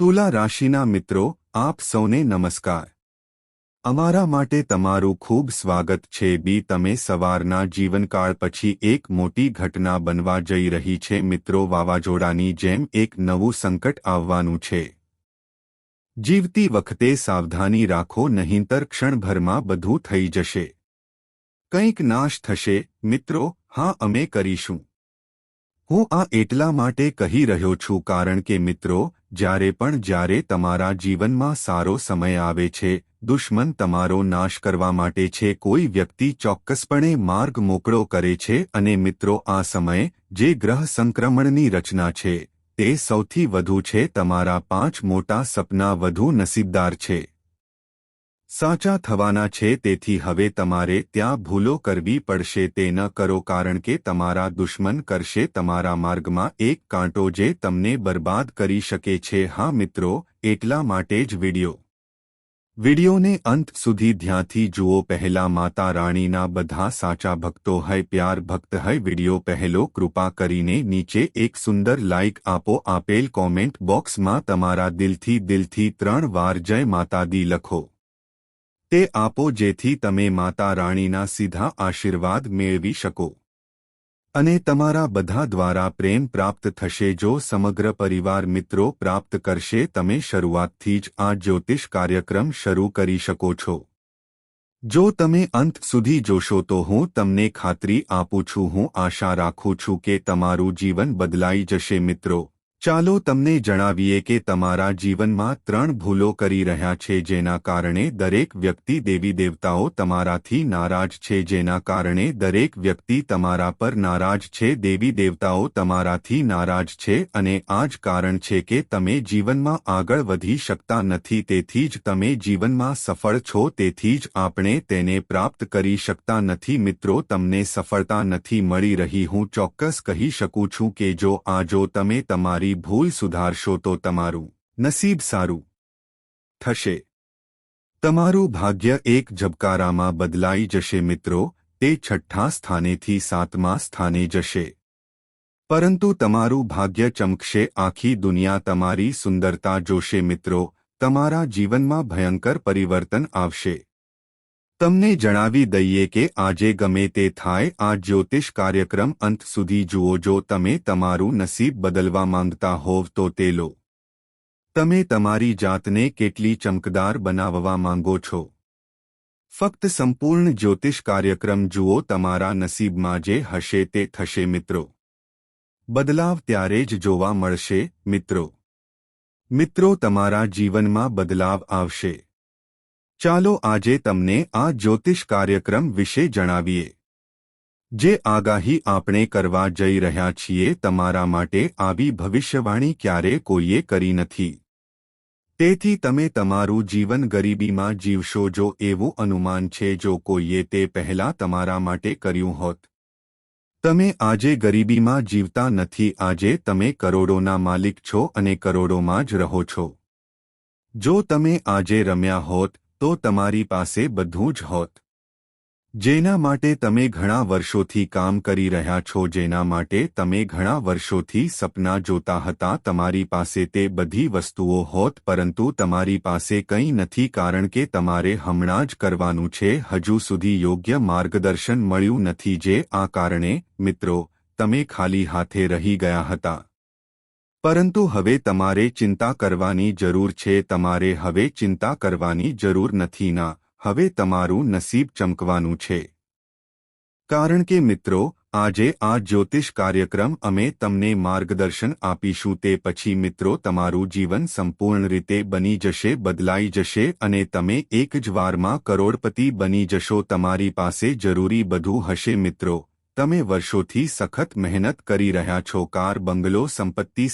તુલા રાશિના મિત્રો, આપ સૌને નમસ્કાર. અમારા માટે તમારું ખૂબ સ્વાગત છે. તમે સવારના જીવનકાળ પછી એક મોટી ઘટના બનવા જઈ રહી છે મિત્રો. વાવાઝોડાની જેમ એક નવું સંકટ આવવાનું છે. જીવતી વખતે સાવધાની રાખો, નહીંતર ક્ષણભરમાં બધું થઈ જશે. કંઈક નાશ થશે મિત્રો. હા, અમે કરીશું. હું આ એટલા માટે કહી રહ્યો છું કારણ કે મિત્રો, જ્યારે તમારા જીવનમાં સારો સમય આવે છે, દુશ્મન તમારો નાશ કરવા માટે છે. કોઈ વ્યક્તિ ચોક્કસપણે માર્ગ મોકળો કરે છે અને મિત્રો, આ સમય જે ગ્રહ સંક્રમણની રચના છે તે સૌથી વધુ છે. તમારા 5 મોટા સપના વધુ નસીબદાર છે, સાચા થવાના છે. તેથી હવે તમારે ત્યાં ભૂલો કરવી પડશે. તે ન કરો કારણ કે તમારા દુશ્મન કરશે તમારા માર્ગમાં એક કાંટો જે તમને બરબાદ કરી શકે છે. હા મિત્રો, એટલા માટે જ વિડિયોને અંત સુધી ધ્યાનથી જુઓ. પહેલા માતા રાણીના બધા સાચા ભક્તો હોય, પ્યાર ભક્ત હોય, વિડિયો પહેલો કૃપા કરીને નીચે એક સુંદર લાઇક આપો. આપેલ કોમેન્ટ બોક્સમાં તમારા દિલથી 3 વાર જય માતા દી લખો. તે આપો જેથી તમે માતા રાણીના સીધા આશીર્વાદ મેળવી શકો અને તમારા બધા દ્વારા પ્રેમ પ્રાપ્ત થશે. જો સમગ્ર પરિવાર મિત્રો પ્રાપ્ત કરશે, તમે શરૂઆતથી જ આ જ્યોતિષ કાર્યક્રમ શરૂ કરી શકો છો. જો તમે અંત સુધી જોશો તો હું તમને ખાતરી આપું છું, હું આશા રાખું છું કે તમારું જીવન બદલાઈ જશે મિત્રો. ચાલો તમને જણાવીએ કે તમારા જીવનમાં 3 ભૂલો કરી રહ્યા છે જેના કારણે દરેક વ્યક્તિ દેવી દેવતાઓ તમારાથી નારાજ છે. જેના કારણે દરેક વ્યક્તિ તમારા પર નારાજ છે. દેવી દેવતાઓ તમારાથી નારાજ છે અને આ જ કારણ છે કે તમે જીવનમાં આગળ વધી શકતા નથી. તેથી જ તમે જીવનમાં સફળ છો, તેથી જ આપણે તેને પ્રાપ્ત કરી શકતા નથી મિત્રો. તમને સફળતા નથી મળી રહી. હું ચોક્કસ કહી શકું છું કે જો તમે તમારી ભૂલ સુધારશો તો તમારું નસીબ સારું થશે. તમારું ભાગ્ય એક ઝબકારામાં બદલાઈ જશે મિત્રો. તે 6થા સ્થાનેથી 7મા સ્થાને જશે. પરંતુ તમારું ભાગ્ય ચમકશે. આખી દુનિયા તમારી સુંદરતા જોશે મિત્રો. તમારા જીવનમાં ભયંકર પરિવર્તન આવશે. તમને જણાવી દઈએ કે આજે ગમે તે થાય, આ જ્યોતિષ કાર્યક્રમ અંત સુધી જુઓ. જો તમે તમારું નસીબ બદલવા માંગતા હોવ તો તે લો. તમે તમારી જાતને કેટલી ચમકદાર બનાવવા માંગો છો? ફક્ત સંપૂર્ણ જ્યોતિષ કાર્યક્રમ જુઓ. તમારા નસીબમાં જે હશે તે થશે મિત્રો. બદલાવ ત્યારે જ જોવા મળશે મિત્રો. મિત્રો, તમારા જીવનમાં બદલાવ આવશે. ચાલો આજે તમને આ જ્યોતિષ કાર્યક્રમ વિશે જણાવીએ. જે આગાહી આપણે કરવા જઈ રહ્યા છીએ, તમારા માટે આવી ભવિષ્યવાણી ક્યારે કોઈએ કરી નથી. તેથી તમે તમારું જીવન ગરીબીમાં જીવશો. જો એવું અનુમાન છે, જો કોઈએ તે પહેલાં તમારા માટે કર્યું હોત. તમે આજે ગરીબીમાં જીવતા નથી. આજે તમે કરોડોના માલિક છો અને કરોડોમાં જ રહો છો. જો તમે આજે રમ્યા હોત તો તમારી પાસે બધું જ હોત. જેના માટે તમે ઘણા વર્ષોથી કામ કરી રહ્યા છો, જેના માટે તમે ઘણા વર્ષોથી સપના જોતા હતા, તમારી પાસે તે બધી વસ્તુઓ હોત, પરંતુ તમારી પાસે કંઈ નથી કારણ કે તમારે હમણાં જ કરવાનું છે. હજુ સુધી યોગ્ય માર્ગદર્શન મળ્યું નથી. જે આ કારણે મિત્રો તમે ખાલી હાથે રહી ગયા હતા. પરંતુ હવે તમારે ચિંતા કરવાની જરૂર છે. તમારે હવે ચિંતા કરવાની જરૂર નથી ના. હવે તમારું નસીબ ચમકવાનું છે. કારણ કે મિત્રો, આજે આ જ્યોતિષ કાર્યક્રમ અમે તમને માર્ગદર્શન આપીશું. તે પછી મિત્રો તમારું જીવન સંપૂર્ણ રીતે બની જશે, બદલાઈ જશે અને તમે એક જ વારમાં કરોડપતિ બની જશો. તમારી પાસે જરૂરી બધું હશે મિત્રો. તમે વર્ષોથી સખત મહેનત કરી રહ્યા છો. કાર, બંગલો, સંપત્તિ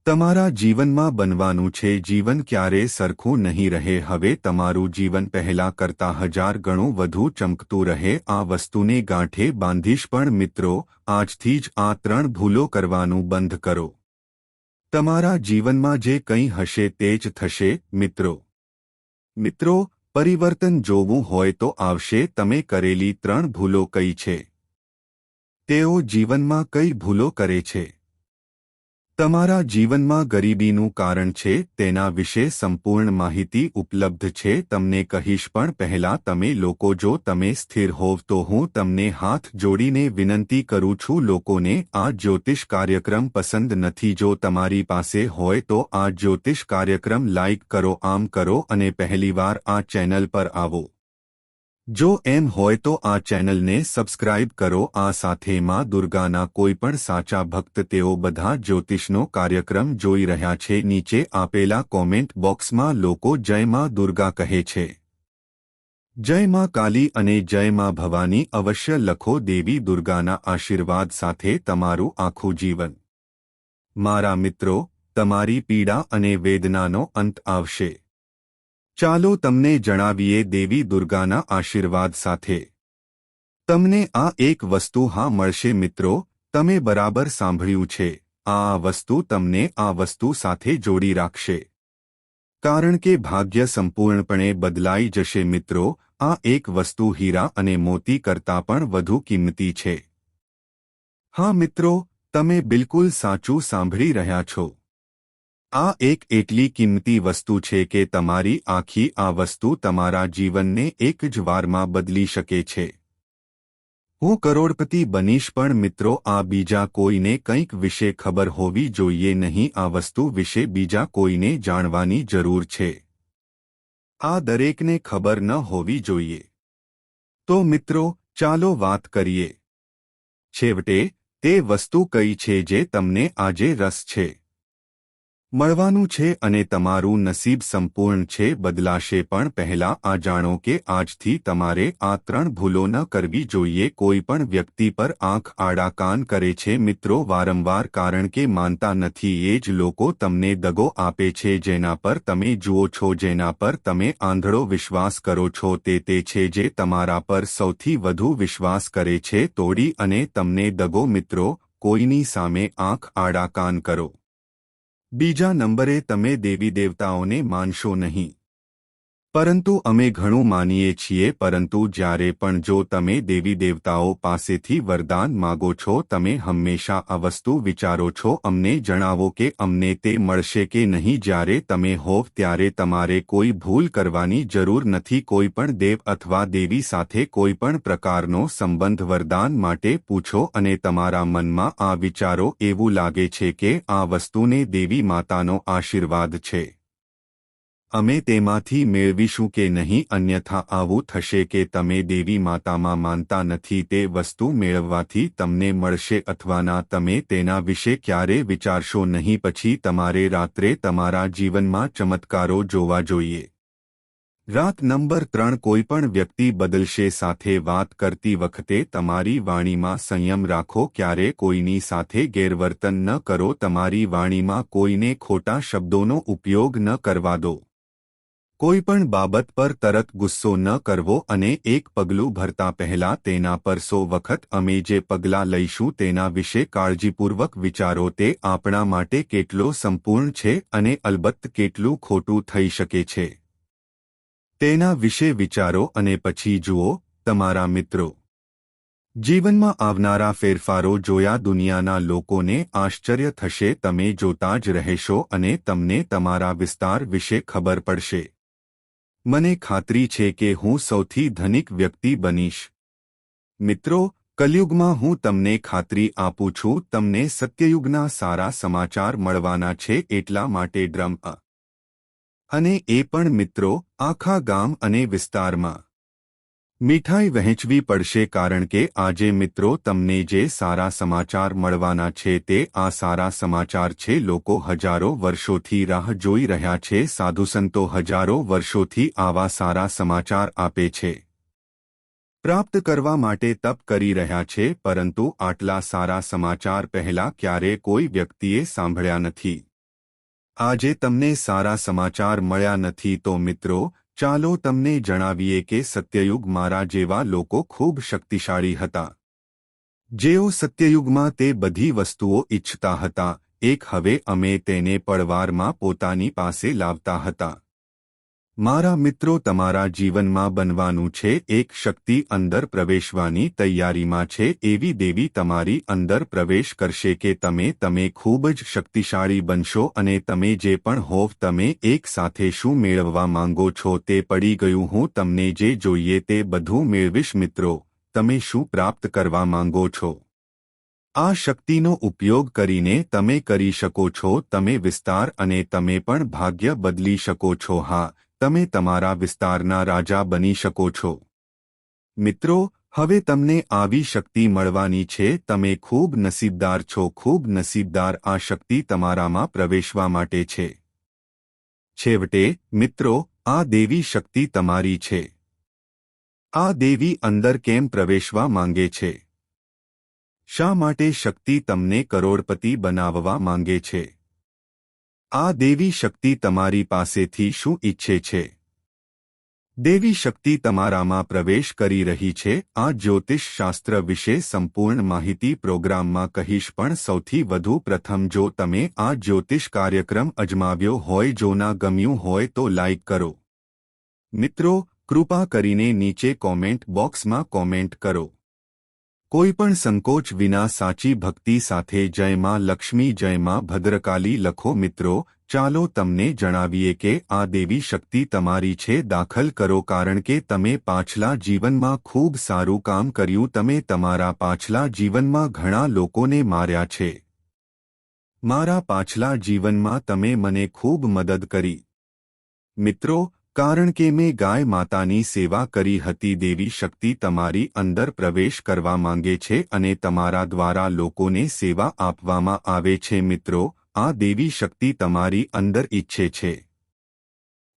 તમારા જીવનમાં બનવાનું છે. જીવન ક્યારે સરખું નહીં રહે. હવે તમારું જીવન પહેલા કરતા 1000 ગણું વધુ ચમકતું રહે. આ વસ્તુને ગાંઠે બાંધીશ. પણ મિત્રો, આજથી જ આ 3 ભૂલો કરવાનું બંધ કરો. તમારા જીવનમાં જે કંઈ હશે તે જ થશે મિત્રો, પરિવર્તન જોવું હોય તો આવશે. તમે કરેલી 3 ભૂલો કઈ છે? તેઓ જીવનમાં કઈ ભૂલો કરે છે? તમારા જીવનમાં ગરીબીનું કારણ છે તેના વિશે સંપૂર્ણ માહિતી ઉપલબ્ધ છે. તમને કહીશ પણ પહેલા તમે લોકો જો તમે સ્થિર હોવ તો હું તમને હાથ જોડીને વિનંતી કરું છું લોકોને આ જ્યોતિષ કાર્યક્રમ પસંદ નથી. જો તમારી પાસે હોય તો આ જ્યોતિષ કાર્યક્રમ લાઇક કરો, આમ કરો અને પહેલીવાર આ ચેનલ પર આવો. જો એમ હોય તો આ ચેનલને સબસ્ક્રાઇબ કરો. આ સાથે માં દુર્ગાના કોઈ પણ સાચા ભક્ત તેઓ બધા જ્યોતિષનો કાર્યક્રમ જોઈ રહ્યા છે. નીચે આપેલા કોમેન્ટ બોક્સમાં લોકો જય માં દુર્ગા કહે છે, જય માં કાલી અને જય માં ભવાની અવશ્ય લખો. દેવી દુર્ગાના આશીર્વાદ સાથે તમારું આખું જીવન, મારા મિત્રો, તમારી પીડા અને વેદનાનો અંત આવશે. ચાલો તમને જણાવીએ દેવી દુર્ગાના આશીર્વાદ સાથે તમને આ એક વસ્તુ હા મળશે. મિત્રો, તમે બરાબર સાંભળ્યું છે. આ વસ્તુ તમને આ વસ્તુ સાથે જોડી રાખશે, કારણ કે ભાગ્ય સંપૂર્ણપણે બદલાઈ જશે. મિત્રો, આ એક વસ્તુ હીરા અને મોતી કરતાં પણ વધુ કિંમતી છે. હા મિત્રો, તમે બિલકુલ સાચું સાંભળી રહ્યા છો. આ એક એટલી કિંમતી વસ્તુ છે કે તમારી આખી આ વસ્તુ તમારા જીવનને એક જ વારમાં બદલી શકે છે. હું કરોડપતિ બનીશ પણ મિત્રો આ બીજા કોઈને કંઈક વિશે ખબર હોવી જોઈએ નહીં. આ વસ્તુ વિશે બીજા કોઈને જાણવાની જરૂર છે. આ દરેકને ખબર ન હોવી જોઈએ. તો મિત્રો, ચાલો વાત કરીએ. છેવટે તે વસ્તુ કઈ છે જે તમને આજે રસ છે, મળવાનું છે અને તમારું નસીબ સંપૂર્ણ છે બદલાશે. પણ પહેલા આ જાણો કે આજથી તમારે આ 3 ભૂલો ન કરવી જોઈએ. કોઈ પણ વ્યક્તિ પર આંખ આડા કાન કરે છે મિત્રો વારંવાર, કારણ કે માનતા નથી. એ જ લોકો તમને દગો આપે છે. જેના પર તમે જુઓ છો, જેના પર તમે આંધળો વિશ્વાસ કરો છો, તે છે જે તમારા પર સૌથી વધુ વિશ્વાસ કરે છે તોડી અને તમને દગો. મિત્રો, કોઈની સામે આંખ આડા કાન કરો. બીજા નંબરે તમે દેવી દેવતાઓને માનશો નહીં, પરંતુ અમે ઘણું માનીએ છીએ. પરંતુ જ્યારે પણ જો તમે દેવી દેવતાઓ પાસેથી વરદાન માગો છો, તમે હંમેશા આ વસ્તુ વિચારો છો, અમને જણાવો કે અમને તે મળશે કે નહીં. જ્યારે તમે હોવ ત્યારે તમારે કોઈ ભૂલ કરવાની જરૂર નથી. કોઈ પણ દેવ અથવા દેવી સાથે કોઈ પણ પ્રકારનો સંબંધ વરદાન માટે પૂછો અને તમારા મનમાં આ વિચારો, એવું લાગે છે કે આ વસ્તુને દેવી માતાનો આશીર્વાદ છે, અમે તેમાંથી મેળવીશું કે નહીં. અન્યથા આવું થશે કે તમે દેવી માતામાં માનતા નથી. તે વસ્તુ મેળવવાથી તમને મળશે અથવા ના, તમે તેના વિશે ક્યારે વિચારશો નહીં. પછી તમારે રાત્રે તમારા જીવનમાં ચમત્કારો જોવા જોઈએ. રાત નંબર 3, કોઈપણ વ્યક્તિ બદલશે. સાથે વાત કરતી વખતે તમારી વાણીમાં સંયમ રાખો. ક્યારે કોઈની સાથે ગેરવર્તન ન કરો. તમારી વાણીમાં કોઈને ખોટા શબ્દોનો ઉપયોગ ન કરવા દો. કોઈપણ બાબત પર તરત ગુસ્સો ન કરવો અને એક પગલું ભરતા પહેલા તેના પર 100 વખત અમે જે પગલાં લઈશું તેના વિશે કાળજીપૂર્વક વિચારો. તે આપણા માટે કેટલો સંપૂર્ણ છે અને અલબત્ત કેટલું ખોટું થઈ શકે છે તેના વિશે વિચારો અને પછી જુઓ. તમારા મિત્રો જીવનમાં આવનારા ફેરફારો જોયા દુનિયાના લોકોને આશ્ચર્ય થશે. તમે જોતા જ રહેશો અને તમને તમારા વિસ્તાર વિશે ખબર પડશે. મને ખાતરી છે કે હું સૌથી ધનિક વ્યક્તિ બનીશ. મિત્રો, કલયુગમાં હું તમને ખાતરી આપું છું, તમને સત્યયુગના સારા સમાચાર મળવાના છે. એટલા માટે ડ્રમ અને એ પણ મિત્રો આખા ગામ અને વિસ્તારમાં મીઠાઈ વહેંચવી પડશે, કારણ કે આજે મિત્રો તમને જે સારા સમાચાર મળવાના છે તે આ સારા સમાચાર છે. લોકો હજારો વર્ષોથી રાહ જોઈ રહ્યા છે. સાધુસંતો હજારો વર્ષોથી આવા સારા સમાચાર આપે છે, પ્રાપ્ત કરવા માટે તપ કરી રહ્યા છે, પરંતુ આટલા સારા સમાચાર પહેલા ક્યારે કોઈ વ્યક્તિએ સાંભળ્યા નથી. આજે તમને સારા સમાચાર મળ્યા નથી તો મિત્રો ચાલો તમને જણાવીએ કે સત્યયુગ મારા જેવા લોકો ખૂબ શક્તિશાળી હતા. જેઓ સત્યયુગમાં તે બધી વસ્તુઓ ઇચ્છતા હતા, એક હવે અમે તેને પળવારમાં પોતાની પાસે લાવતા હતા. મારા મિત્રો, તમારા જીવનમાં બનવાનું છે એક શક્તિ અંદર પ્રવેશવાની તૈયારીમાં છે એવી દેવી તમારી અંદર પ્રવેશ કરશે કે તમે ખૂબ જ શક્તિશાળી બનશો અને તમે જે પણ હોવ તમે એક સાથે શું મેળવવા માંગો છો તે પડી ગયું. હું તમને જે જોઈએ તે બધું મેળવીશ. મિત્રો, તમે શું પ્રાપ્ત કરવા માંગો છો? આ શક્તિનો ઉપયોગ કરીને તમે કરી શકો છો. તમે વિસ્તાર અને તમે પણ ભાગ્ય બદલી શકો છો. હા, તમે તમારા વિસ્તારના રાજા બની શકો છો. મિત્રો, હવે તમને આવી શક્તિ મળવાની છે. તમે ખૂબ નસીબદાર છો, ખૂબ નસીબદાર. આ શક્તિ તમારામાં પ્રવેશવા માટે છે. છેવટે, મિત્રો, આ દેવી શક્તિ તમારી છે. આ દેવી અંદર કેમ પ્રવેશવા માંગે છે? શા માટે શક્તિ તમને કરોડપતિ બનાવવા માંગે છે? આ દેવી શક્તિ તમારી પાસેથી શું ઈચ્છે છે? દેવી શક્તિ તમારામાં પ્રવેશ કરી રહી છે. આ જ્યોતિષ શાસ્ત્ર વિશે સંપૂર્ણ માહિતી પ્રોગ્રામમાં કહીશ, પણ સૌથી વધુ પ્રથમ જો તમે આ જ્યોતિષ કાર્યક્રમ અજમાવ્યો હોય, જો ના ગમ્યું હોય તો લાઇક કરો. મિત્રો, કૃપા કરીને નીચે કોમેન્ટ બોક્સમાં કોમેન્ટ કરો. કોઈપણ સંકોચ વિના સાચી ભક્તિ સાથે જય માં લક્ષ્મી, જય માં ભદ્રકાલી લખો. મિત્રો, ચાલો તમને જણાવીએ કે આ દેવી શક્તિ તમારી છે. દાખલ કરો, કારણ કે તમે પાછલા જીવનમાં ખૂબ સારું કામ કર્યું. તમે તમારા પાછલા જીવનમાં ઘણા લોકોને માર્યા છે. મારા પાછલા જીવનમાં તમે મને ખૂબ મદદ કરી. મિત્રો, કારણ કે મેં ગાય માતાની સેવા કરી હતી. દેવી શક્તિ તમારી અંદર પ્રવેશ કરવા માંગે છે અને તમારા દ્વારા લોકોને સેવા આપવામાં આવે છે. મિત્રો, આ દેવી શક્તિ તમારી અંદર ઈચ્છે છે.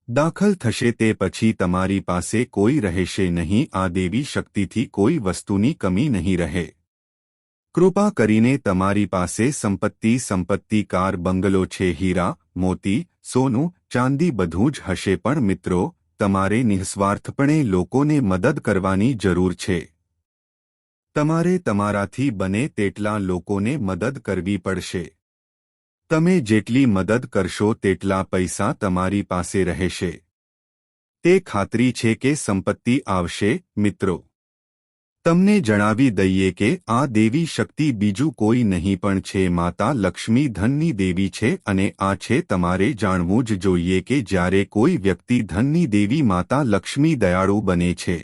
દાખલ થશે તે પછી તમારી પાસે કોઈ રહેશે નહીં. આ દેવી શક્તિથી કોઈ વસ્તુની કમી નહીં રહે. કૃપા કરીને તમારી પાસે સંપત્તિ, કાર, બંગલો છે, હીરા, મોતી, સોનું, ચાંદી બધું જ હશે. પણ મિત્રો, તમારે નિઃસ્વાર્થપણે લોકોને મદદ કરવાની જરૂર છે. તમારે તમારાથી બને તેટલા લોકોને મદદ કરવી પડશે. તમે જેટલી મદદ કરશો તેટલા પૈસા તમારી પાસે રહેશે. તે ખાતરી છે કે સંપત્તિ આવશે. મિત્રો, તમને જણાવી દઈએ કે આ દેવી શક્તિ બીજું કોઈ નહીં પણ છે માતા લક્ષ્મી. ધનની દેવી છે અને આ છે તમારે જાણવું જ જોઈએ કે જ્યારે કોઈ વ્યક્તિ ધનની દેવી માતા લક્ષ્મી દયાળુ બને છે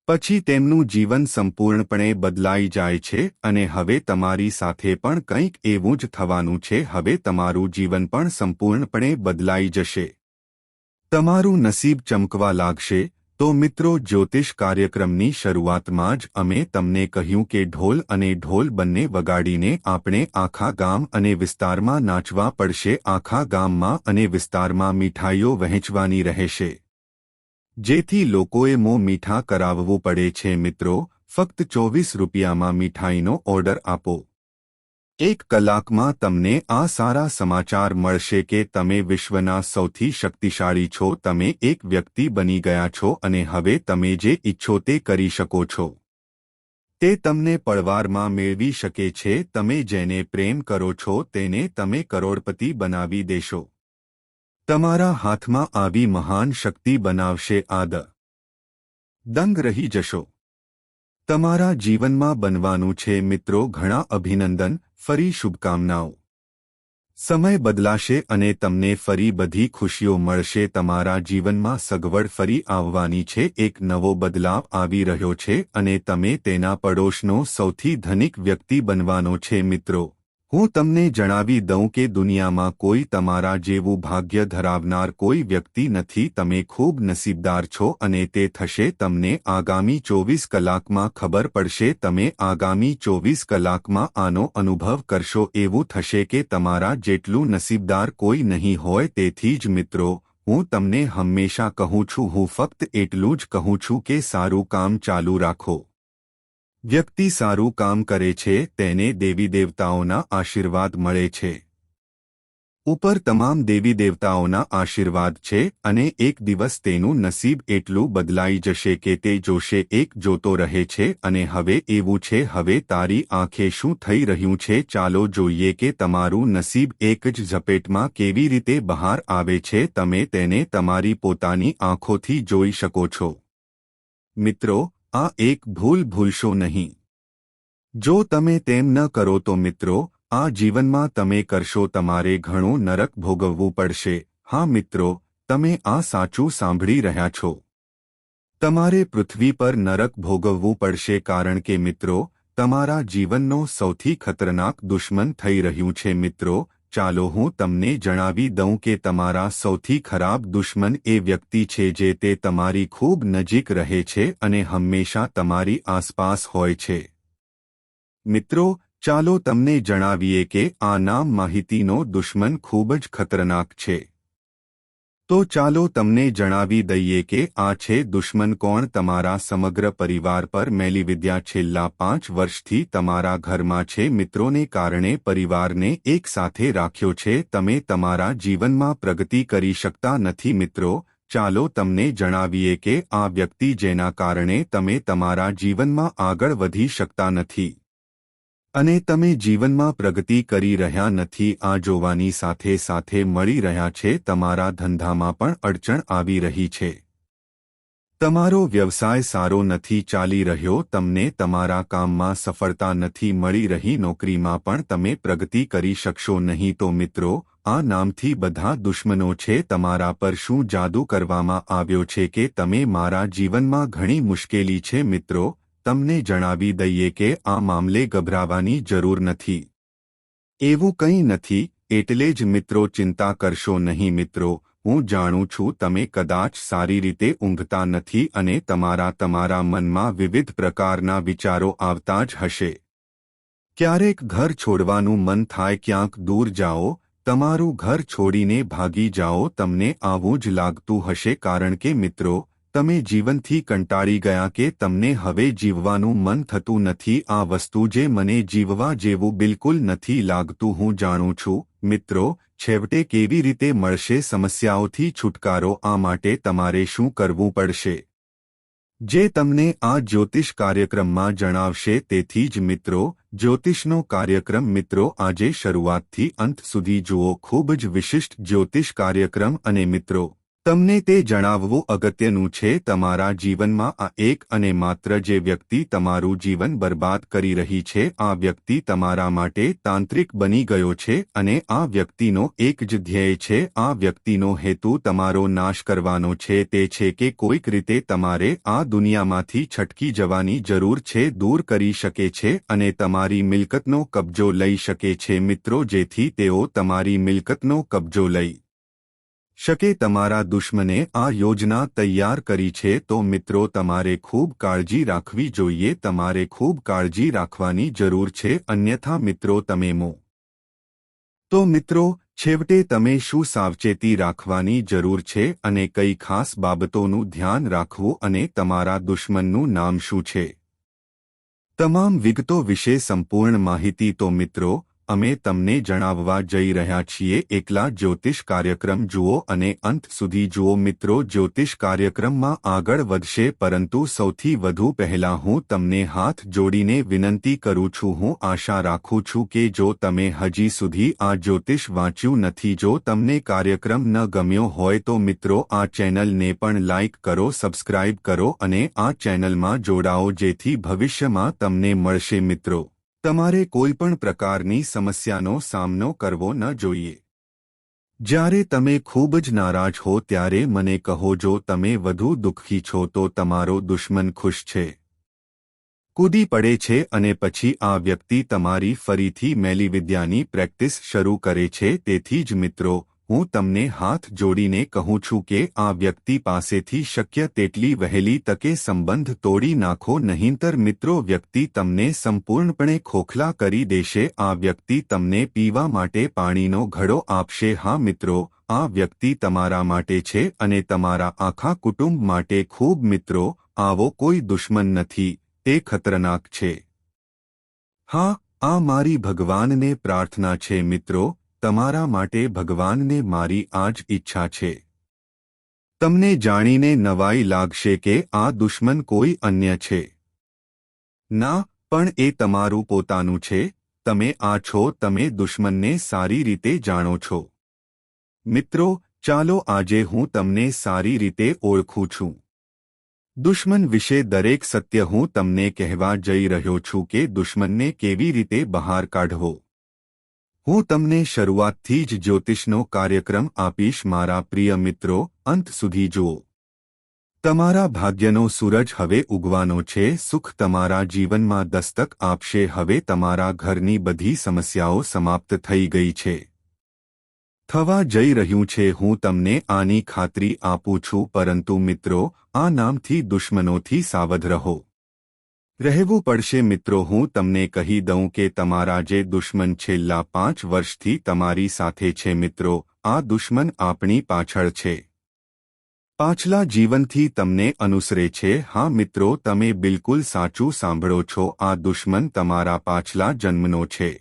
પછી તેમનું જીવન સંપૂર્ણપણે બદલાઈ જાય છે. અને હવે તમારી સાથે પણ કંઈક એવું જ થવાનું છે. હવે તમારું જીવન પણ સંપૂર્ણપણે બદલાઈ જશે. તમારું નસીબ ચમકવા લાગશે. તો મિત્રો, જ્યોતિષ કાર્યક્રમની શરૂઆતમાં જ અમે તમને કહ્યું કે ઢોલ અને ઢોલ બંને વગાડીને આપણે આખા ગામ અને વિસ્તારમાં નાચવા પડશે. આખા ગામમાં અને વિસ્તારમાં મીઠાઈઓ વહેંચવાની રહેશે, જેથી લોકોએ મોં મીઠા કરાવવું પડે છે. મિત્રો, ફક્ત 24 રૂપિયામાં મીઠાઈનો ઓર્ડર આપો. 1 કલાકમાં તમને આ સારા સમાચાર મળશે કે તમે વિશ્વના સૌથી શક્તિશાળી છો. તમે એક વ્યક્તિ બની ગયા છો અને હવે તમે જે ઈચ્છો તે કરી શકો છો. તે તમને પળવારમાં મેળવી શકે છે. તમે જેને પ્રેમ કરો છો તેને તમે કરોડપતિ બનાવી દેશો. તમારા હાથમાં આવી મહાન શક્તિ બનાવશે. દંગ રહી જશો. તમારા જીવનમાં બનવાનું છે. મિત્રો, ઘણા અભિનંદન. ફરી શુભકામનાઓ. સમય બદલાશે અને તમને ફરી બધી ખુશીઓ મળશે. તમારા જીવનમાં સગવડ ફરી આવવાની છે. એક નવો બદલાવ આવી રહ્યો છે અને તમે તેના પડોશનો સૌથી ધનિક વ્યક્તિ બનવાનો છે. મિત્રો, હું તમને જણાવી દઉં કે દુનિયામાં કોઈ તમારા જેવું ભાગ્ય ધરાવનાર કોઈ વ્યક્તિ નથી. તમે ખૂબ નસીબદાર છો અને તે થશે. તમને આગામી 24 કલાકમાં ખબર પડશે. તમે આગામી 24 કલાકમાં આનો અનુભવ કરશો. એવું થશે કે તમારા જેટલું નસીબદાર કોઈ નહીં હોય. તેથી જ મિત્રો, હું તમને હંમેશા કહું છું, હું ફક્ત એટલું જ કહું છું કે સારું કામ ચાલુ રાખો. વ્યક્તિ સારું કામ કરે છે તેને દેવી દેવતાઓના આશીર્વાદ મળે છે. ઉપર તમામ દેવી દેવતાઓના આશીર્વાદ છે અને એક દિવસ તેનું નસીબ એટલું બદલાઈ જશે કે તે જોશે એક જોતો રહે છે અને હવે એવું છે હવે તારી આંખે શું થઈ રહ્યું છે ચાલો જોઈએ કે તમારું નસીબ એક જ ઝપેટમાં કેવી રીતે બહાર આવે છે તમે તેને તમારી પોતાની આંખોથી જોઈ શકો છો મિત્રો આ એક ભૂલ ભૂલશો નહીં જો તમે તેમ ન કરો તો મિત્રો આ જીવનમાં તમે કરશો તમારે ઘણું નરક ભોગવવું પડશે હા મિત્રો તમે આ સાચું સાંભળી રહ્યા છો તમારે પૃથ્વી પર નરક ભોગવવું પડશે કારણ કે મિત્રો તમારા જીવનનો સૌથી ખતરનાક દુશ્મન થઈ રહ્યું છે મિત્રો ચાલો હું તમને જણાવી દઉં કે તમારા સૌથી ખરાબ દુશ્મન એ વ્યક્તિ છે જે તે તમારી ખૂબ નજીક રહે છે અને હંમેશા તમારી આસપાસ હોય છે મિત્રો ચાલો તમને જણાવીએ કે આ નામ માહિતીનો દુશ્મન ખૂબ જ ખતરનાક છે તો ચાલો તમને જણાવી દઈએ કે આ છે દુશ્મન કોણ તમારા સમગ્ર પરિવાર પર મેલીવિદ્યા છેલ્લા 5 વર્ષથી તમારા ઘરમાં છે મિત્રોને કારણે પરિવારને એક સાથે રાખ્યો છે તમે તમારા જીવનમાં પ્રગતિ કરી શકતા નથી મિત્રો ચાલો તમને જણાવીએ કે આ વ્યક્તિ જેના કારણે તમે તમારા જીવનમાં આગળ વધી શકતા નથી અને તમે જીવનમાં પ્રગતિ કરી રહ્યા નથી આ જોવાની સાથે સાથે મળી રહ્યા છે તમારા ધંધામાં પણ અડચણ આવી રહી છે તમારો વ્યવસાય સારો નથી ચાલી રહ્યો તમને તમારા કામમાં સફળતા નથી મળી રહી નોકરીમાં પણ તમે પ્રગતિ કરી શકશો નહીં તો મિત્રો આ નામથી બધા દુશ્મનો છે તમારા પર શું જાદુ કરવામાં આવ્યો છે કે તમે મારા જીવનમાં ઘણી મુશ્કેલી છે મિત્રો તમને જણાવી દઈએ કે આ મામલે ગભરાવાની જરૂર નથી એવું કંઈ નથી એટલે જ મિત્રો ચિંતા કરશો નહીં મિત્રો હું જાણું છું તમે કદાચ સારી રીતે ઊંઘતા નથી અને તમારા મનમાં વિવિધ પ્રકારના વિચારો આવતા જ હશે ક્યારેક ઘર છોડવાનું મન થાય ક્યાંક દૂર જાઓ તમારું ઘર છોડીને ભાગી જાઓ તમને આવું જ લાગતું હશે કારણ કે મિત્રો તમે જીવનથી કંટાળી ગયા કે તમને હવે જીવવાનું મન થતું નથી આ વસ્તુ જે મને જીવવા જેવું બિલકુલ નથી લાગતું હું જાણું છું મિત્રો છેવટે કેવી રીતે મળશે સમસ્યાઓથી છુટકારો આ માટે તમારે શું કરવું પડશે જે તમને આ જ્યોતિષ કાર્યક્રમમાં જણાવશે તેથી જ મિત્રો જ્યોતિષનો કાર્યક્રમ મિત્રો આજે શરૂઆતથી અંત સુધી જુઓ ખૂબ જ વિશિષ્ટ જ્યોતિષ કાર્યક્રમ અને મિત્રો તમને તે જણાવવું અગત્યનું છે તમારા જીવનમાં આ એક અને માત્ર જે વ્યક્તિ તમારું જીવન બરબાદ કરી રહી છે આ વ્યક્તિ તમારા માટે તાંત્રિક બની ગયો છે અને આ વ્યક્તિનો એક જ ધ્યેય છે આ વ્યક્તિનો હેતુ તમારો નાશ કરવાનો છે તે છે કે કોઈક રીતે તમારે આ દુનિયામાંથી છટકી જવાની જરૂર છે દૂર કરી શકે છે અને તમારી મિલકતનો કબજો લઈ શકે છે મિત્રો જેથી તેઓ તમારી મિલકતનો કબજો લઈ શકે તમારા દુશ્મને આ યોજના તૈયાર કરી છે તો મિત્રો તમારે ખૂબ કાળજી રાખવી જોઈએ તમારે ખૂબ કાળજી રાખવાની જરૂર છે અન્યથા મિત્રો તમે તો મિત્રો છેવટે તમે શું સાવચેતી રાખવાની જરૂર છે અને કઈ ખાસ બાબતોનું ધ્યાન રાખવું અને તમારા દુશ્મનનું નામ શું છે તમામ વિગતો વિશે સંપૂર્ણ માહિતી તો મિત્રો અમે તમને જણાવવા જઈ રહ્યા છીએ એકલા જ્યોતિષ કાર્યક્રમ જુઓ અને અંત સુધી જુઓ મિત્રો જ્યોતિષ કાર્યક્રમમાં આગળ વધશે પરંતુ સૌથી વધુ પહેલા હું તમને હાથ જોડીને વિનંતી કરું છું હું આશા રાખું છું કે જો તમે હજી સુધી આ જ્યોતિષ વાંચ્યું નથી જો તમને કાર્યક્રમ ન ગમ્યો હોય તો મિત્રો આ ચેનલને પણ લાઇક કરો સબસ્ક્રાઇબ કરો અને આ ચેનલમાં જોડાઓ જેથી ભવિષ્યમાં તમને મળશે મિત્રો તમારે કોઈપણ પ્રકારની સમસ્યાનો સામનો કરવો ન જોઈએ જ્યારે તમે ખૂબ જ નારાજ હો ત્યારે મને કહો જો તમે વધુ દુઃખી છો તો તમારો દુશ્મન ખુશ છે કૂદી પડે છે અને પછી આ વ્યક્તિ તમારી ફરીથી મેલીવિદ્યાની પ્રેક્ટિસ શરૂ કરે છે તેથી જ મિત્રો હું તમને હાથ જોડીને કહું છું કે આ વ્યક્તિ પાસેથી શક્ય તેટલી વહેલી તકે સંબંધ તોડી નાખો નહીંતર મિત્રો વ્યક્તિ તમને સંપૂર્ણપણે ખોખલા કરી દેશે આ વ્યક્તિ તમને પીવા માટે પાણીનો ઘડો આપશે હા મિત્રો આ વ્યક્તિ તમારા માટે છે અને તમારા આખા કુટુંબ માટે ખૂબ મિત્રો આવો કોઈ દુશ્મન નથી તે ખતરનાક છે હા આ મારી ભગવાનને પ્રાર્થના છે મિત્રો તમારા માટે ભગવાનને મારી આ જ ઈચ્છા છે. તમને જાણીને નવાઈ લાગશે કે આ દુશ્મન કોઈ અન્ય છે. ના, પણ એ તમારું પોતાનું છે. તમે આ છો. તમે દુશ્મનને સારી રીતે જાણો છો. મિત્રો, ચાલો આજે હું તમને સારી રીતે ઓળખું છું. દુશ્મન વિશે દરેક સત્ય હું તમને કહેવા જઈ રહ્યો છું કે દુશ્મનને કેવી રીતે બહાર કાઢવો. હું તમને શરૂઆતથી જ જ્યોતિષનો કાર્યક્રમ આપીશ. મારા પ્રિય મિત્રો, અંત સુધી જુઓ. તમારા ભાગ્યનો સૂરજ હવે ઉગવાનો છે. સુખ તમારા જીવનમાં દસ્તક આપશે. હવે તમારા ઘરની બધી સમસ્યાઓ સમાપ્ત થઈ ગઈ છે. થવા જઈ રહ્યું છે. હું તમને આની ખાતરી આપું છું. પરંતુ મિત્રો, આ નામથી દુશ્મનોથી સાવધ રહો. રહેવું પડશે. મિત્રો, હું તમને કહી દઉં કે તમારા જે દુશ્મન છેલ્લા 5 વર્ષથી તમારી સાથે છે. મિત્રો, આ દુશ્મન આપણી પાછળ છે. પાછલા જીવનથી તમને અનુસરે છે. હા મિત્રો, તમે બિલકુલ સાચું સાંભળો છો. આ દુશ્મન તમારા પાછલા જન્મનો છે.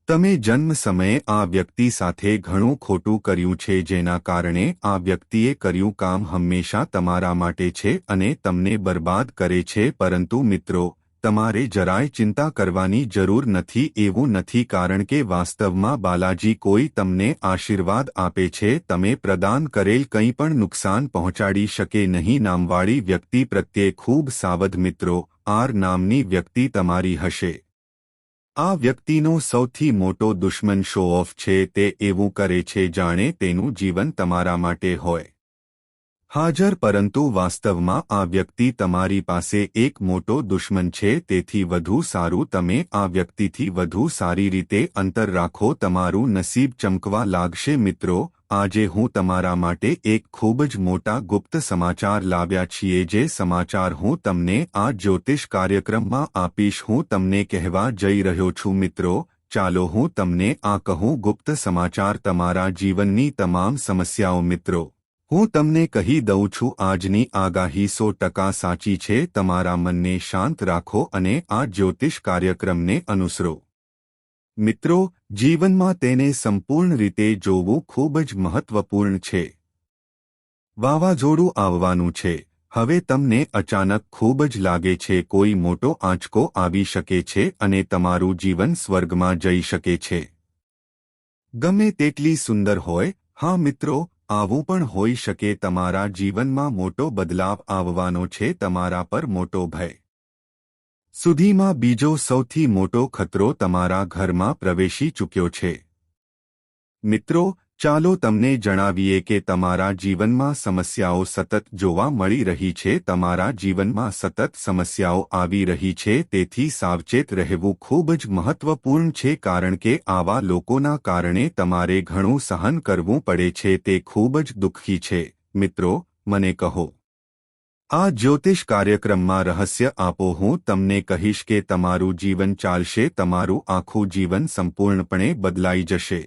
તમે જન્મ સમયે આ વ્યક્તિ સાથે ઘણું ખોટું કર્યું છે, જેના કારણે આ વ્યક્તિએ કર્યું કામ હંમેશા તમારા માટે છે અને તમને બરબાદ કરે છે. પરંતુ મિત્રો, તમારે જરાય ચિંતા કરવાની જરૂર નથી. એવું નથી, કારણ કે વાસ્તવમાં બાલાજી કોઈ તમને આશીર્વાદ આપે છે. તમે પ્રદાન કરેલ કંઈ પણ નુકસાન પહોંચાડી શકે નહીં. નામવાળી વ્યક્તિ પ્રત્યે ખૂબ સાવધ. મિત્રો, આર નામની વ્યક્તિ તમારી હશે. આ વ્યક્તિનો સૌથી મોટો દુશ્મન શો ઓફ છે. તે એવું કરે છે જાણે તેનું જીવન તમારા માટે હોય હાજર, પરંતુ વાસ્તવમાં આ વ્યક્તિ તમારી પાસે એક મોટો દુશ્મન છે. તેથી વધુ સારું તમે આ વ્યક્તિથી વધુ સારી રીતે અંતર રાખો. તમારું નસીબ ચમકવા લાગશે. મિત્રો, આજે હું તમારા માટે એક ખૂબ જ મોટા ગુપ્ત સમાચાર લાવ્યા છીએ. જે સમાચાર હું તમને આ જ્યોતિષ કાર્યક્રમમાં આપીશ. હું તમને કહેવા જઈ રહ્યો છું. મિત્રો, ચાલો હું તમને આ કહું. ગુપ્ત સમાચાર તમારા જીવનની તમામ સમસ્યાઓ. મિત્રો, હું તમને કહી દઉં છું, આજની આગાહી 100% સાચી છે. તમારા મનને શાંત રાખો અને આ જ્યોતિષ કાર્યક્રમને અનુસરો. મિત્રો, જીવનમાં તેને સંપૂર્ણ રીતે જોવું ખૂબ જ મહત્વપૂર્ણ છે. વાવાઝોડું આવવાનું છે. હવે તમને અચાનક ખૂબ જ લાગે છે કોઈ મોટો આંચકો આવી શકે છે અને તમારું જીવન સ્વર્ગમાં જઈ શકે છે. ગમે તેટલી સુંદર હોય. હા મિત્રો, આવું પણ હોઈ શકે. તમારા જીવનમાં મોટો બદલાવ આવવાનો છે. તમારા પર મોટો ભય. સુધીમાં બીજો સૌથી મોટો ખતરો તમારા ઘરમાં પ્રવેશી ચૂક્યો છે. મિત્રો, ચાલો તમને જણાવીએ કે તમારા જીવનમાં સમસ્યાઓ સતત જોવા મળી રહી છે. તમારા જીવનમાં સતત સમસ્યાઓ આવી રહી છે. તેથી સાવચેત રહેવું ખૂબ જ મહત્વપૂર્ણ છે, કારણ કે આવા લોકોના કારણે તમારે ઘણું સહન કરવું પડે છે. તે ખૂબ જ દુઃખી છે. મિત્રો, મને કહો, આ જ્યોતિષ કાર્યક્રમમાં રહસ્ય આપો. હું તમને કહીશ કે તમારું જીવન ચાલશે. તમારું આખું જીવન સંપૂર્ણપણે બદલાઈ જશે.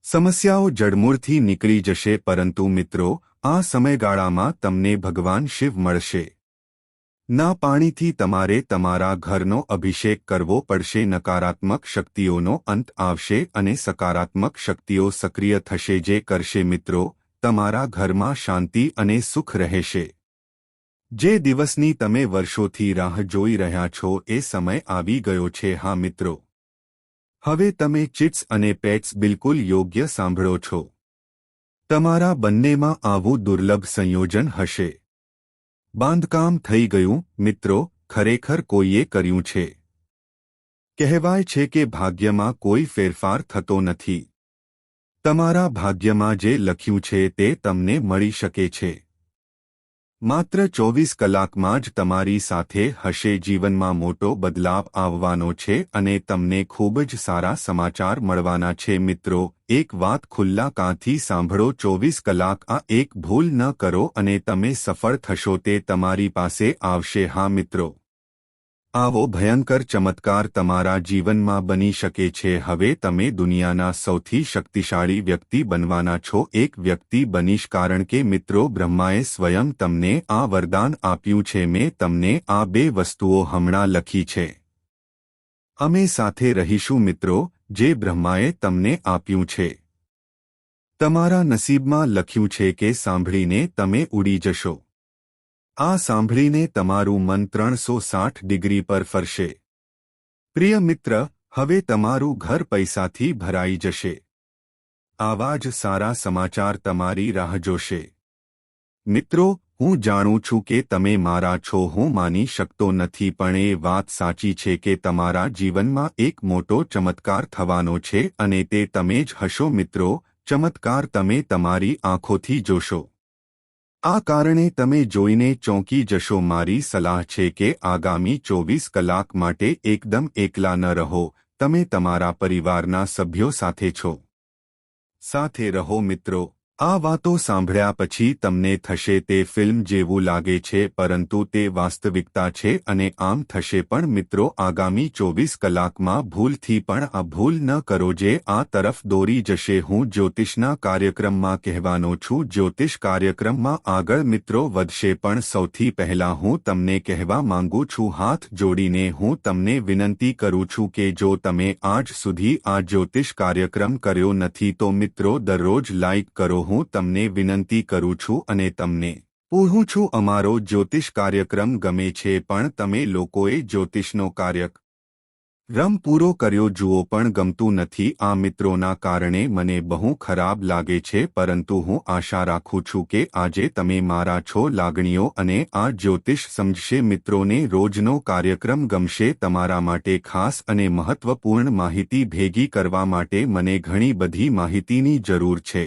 સમસ્યાઓ જડમૂળથી નીકળી જશે. પરંતુ મિત્રો, આ સમયગાળામાં તમને ભગવાન શિવ મળશે. ના પાણીથી તમારે તમારા ઘરનો અભિષેક કરવો પડશે. નકારાત્મક શક્તિઓનો અંત આવશે અને સકારાત્મક શક્તિઓ સક્રિય થશે. જે કરશે મિત્રો, તમારા ઘરમાં શાંતિ અને સુખ રહેશે. જે દિવસની તમે વર્ષોથી રાહ જોઈ રહ્યા છો, એ સમય આવી ગયો છે. હા મિત્રો, હવે તમે ચિટ્સ અને પેટ્સ બિલકુલ યોગ્ય સાંભળો છો. તમારા બંનેમાં આવું દુર્લભ સંયોજન હશે. બાંધકામ થઈ ગયું. મિત્રો, ખરેખર કોઈએ કર્યું છે. કહેવાય છે કે ભાગ્યમાં કોઈ ફેરફાર થતો નથી. તમારા ભાગ્યમાં જે લખ્યું છે તે તમને મળી શકે છે. માત્ર 24 કલાકમાં જ તમારી સાથે હશે. જીવનમાં મોટો બદલાવ આવવાનો છે અને તમને ખૂબ જ સારા સમાચાર મળવાના છે. મિત્રો, એક વાત ખુલ્લા કાનથી સાંભળો. 24 કલાક આ એક ભૂલ ન કરો અને તમે સફળ થશો. તે તમારી પાસે આવશે. હા મિત્રો, આવો ભયંકર ચમત્કાર તમારા જીવનમાં બની શકે છે. હવે તમે દુનિયાના સૌથી શક્તિશાળી વ્યક્તિ બનવાના છો. એક વ્યક્તિ બનીશ, કારણ કે મિત્રો, બ્રહ્માએ સ્વયં તમને આ વરદાન આપ્યું છે. મેં તમને આ 2 વસ્તુઓ હમણાં લખી છે. અમે સાથે રહીશું. મિત્રો, જે બ્રહ્માએ તમને આપ્યું છે. તમારા નસીબમાં લખ્યું છે કે સાંભળીને તમે ઉડી જશો. આ સાંભળીને તમારું મન 360 ડિગ્રી પર ફરશે. પ્રિય મિત્ર, હવે તમારું ઘર પૈસાથી ભરાઈ જશે. આવા જ સારા સમાચાર તમારી રાહ જોશે. મિત્રો, હું જાણું છું કે તમે મારા છો. હું માની શકતો નથી, પણ એ વાત સાચી છે કે તમારા જીવનમાં એક મોટો ચમત્કાર થવાનો છે અને તે તમે જ હશો. મિત્રો, ચમત્કાર તમે તમારી આંખોથી જોશો. આ કારણે તમે જોઈને ચોંકી જશો. મારી સલાહ છે કે આગામી 24 કલાક માટે એકદમ એકલા ન રહો. તમે તમારા પરિવારના સભ્યો સાથે છો. સાથે રહો. મિત્રો, આ વાતો સાંભળ્યા પછી તમને થશે તે ફિલ્મ જેવું લાગે છે, પરંતુ તે વાસ્તવિકતા છે અને આમ થશે પણ. મિત્રો, આગામી 24 કલાકમાં ભૂલથી પણ આ ભૂલ ન કરો જે આ તરફ દોરી જશે. હું જ્યોતિષના કાર્યક્રમમાં કહેવાનો છું. જ્યોતિષ કાર્યક્રમમાં આગળ મિત્રો વધશે, પણ સૌથી પહેલા હું તમને કહેવા માંગુ છું, હાથ જોડીને હું તમને વિનંતી કરું છું કે જો તમે આજ સુધી આ જ્યોતિષ કાર્યક્રમ કર્યો નથી તો મિત્રો દરરોજ લાઇક કરો. હું તમને વિનંતી કરું છું અને તમને પૂછું છું, અમારો જ્યોતિષ કાર્યક્રમ ગમે છે, પણ તમે લોકોએ જ્યોતિષનો કાર્યક્રમ પૂરો કર્યો જુઓ પણ ગમતું નથી. આ મિત્રોના કારણે મને બહુ ખરાબ લાગે છે, પરંતુ હું આશા રાખું છું કે આજે તમે મારા છો લાગણીઓ અને આ જ્યોતિષ સમજશે. મિત્રોને રોજનો કાર્યક્રમ ગમશે. તમારા માટે ખાસ અને મહત્વપૂર્ણ માહિતી ભેગી કરવા માટે મને ઘણી બધી માહિતીની જરૂર છે.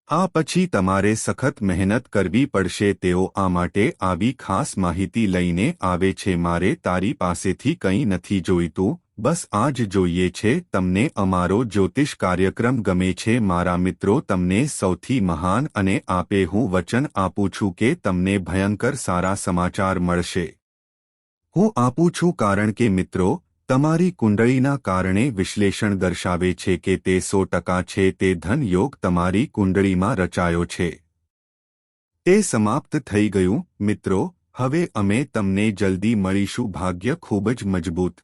આ પછી તમારે સખત મહેનત કરવી પડશે. તેઓ આ માટે આવી ખાસ માહિતી લઈને આવે છે. મારે તારી પાસેથી કંઈ નથી જોઈતું, બસ આ જ જોઈએ છે. તમને અમારો જ્યોતિષ કાર્યક્રમ ગમે છે મારા મિત્રો? તમને સૌથી મહાન અને આપે હું વચન આપું છું કે તમને ભયંકર સારા સમાચાર મળશે. હું આપું છું કારણ કે મિત્રો, તમારી કુંડળીના કારણે વિશ્લેષણ દર્શાવે છે કે તે 100% છે. તે ધન યોગ તમારી કુંડળીમાં રચાયો છે. તે સમાપ્ત થઈ ગયું. મિત્રો, હવે અમે તમને જલ્દી મળીશું. ભાગ્ય ખૂબ જ મજબૂત